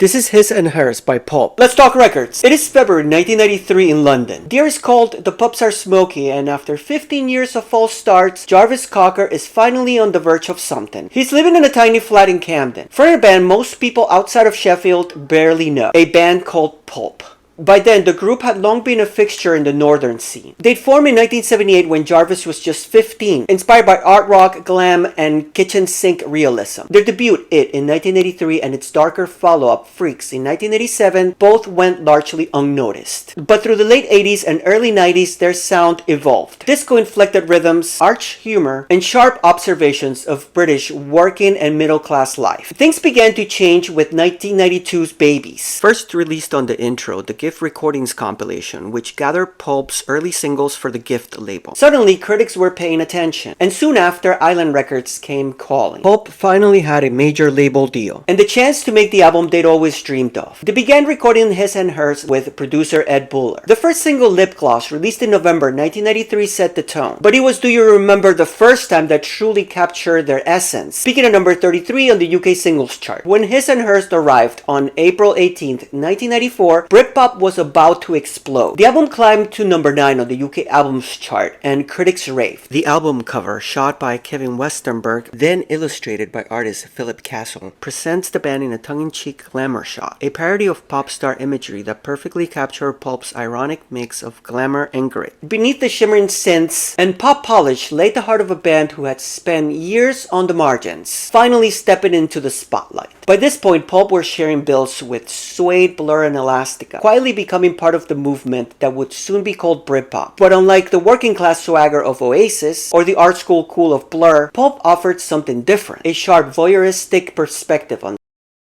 This is His and Hers by PULP. Let's talk records. It is February 1993 in London. The year is called The Pups Are Smoky, and after 15 years of false starts, Jarvis Cocker is finally on the verge of something. He's living in a tiny flat in Camden. For a band most people outside of Sheffield barely know. A band called PULP. By then, the group had long been a fixture in the northern scene. They'd formed in 1978 when Jarvis was just 15, inspired by art rock, glam, and kitchen sink realism. Their debut, It, in 1983, and its darker follow-up, Freaks, in 1987, both went largely unnoticed. But through the late 80s and early 90s, their sound evolved. Disco-inflected rhythms, arch humor, and sharp observations of British working and middle-class life. Things began to change with 1992's Babies. First released on the intro, the Gift Recordings compilation, which gathered PULP's early singles for the Gift label. Suddenly, critics were paying attention, and soon after, Island Records came calling. PULP finally had a major label deal, and the chance to make the album they'd always dreamed of. They began recording His and Hers with producer Ed Buller. The first single, Lip Gloss, released in November 1993, set the tone, but it was Do You Remember the first time that truly captured their essence, peaking at number 33 on the UK singles chart. When His and Hers arrived on April 18th, 1994, Britpop was about to explode. The album climbed to number 9 on the UK albums chart, and critics raved. The album cover, shot by Kevin Westenberg, then illustrated by artist Philip Castle, presents the band in a tongue-in-cheek glamour shot, a parody of pop star imagery that perfectly captured PULP's ironic mix of glamour and grit. Beneath the shimmering synths and pop polish lay the heart of a band who had spent years on the margins, finally stepping into the spotlight. By this point, PULP were sharing bills with Suede, Blur, and Elastica, quietly becoming part of the movement that would soon be called Britpop. But unlike the working class swagger of Oasis or the art school cool of Blur, PULP offered something different, a sharp voyeuristic perspective on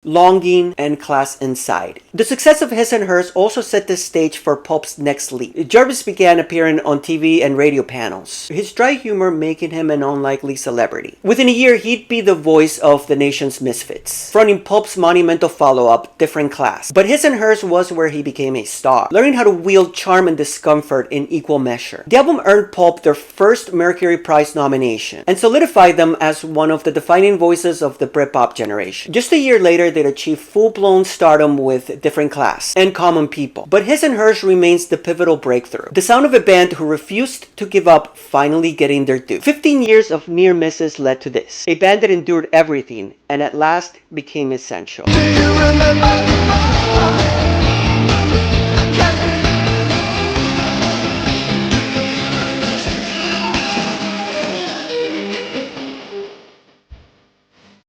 longing and class inside. The success of His and Hers also set the stage for PULP's next leap. Jarvis began appearing on TV and radio panels, his dry humor making him an unlikely celebrity. Within a year, he'd be the voice of the nation's misfits, fronting PULP's monumental follow-up, Different Class. But His and Hers was where he became a star, learning how to wield charm and discomfort in equal measure. The album earned PULP their first Mercury Prize nomination, and solidified them as one of the defining voices of the Britpop generation. Just a year later, they'd achieve full-blown stardom with Different Class and Common People. But His and Hers remains the pivotal breakthrough, the sound of a band who refused to give up, finally getting their due. 15 years of near misses led to this, a band that endured everything and at last became essential. Do you remember?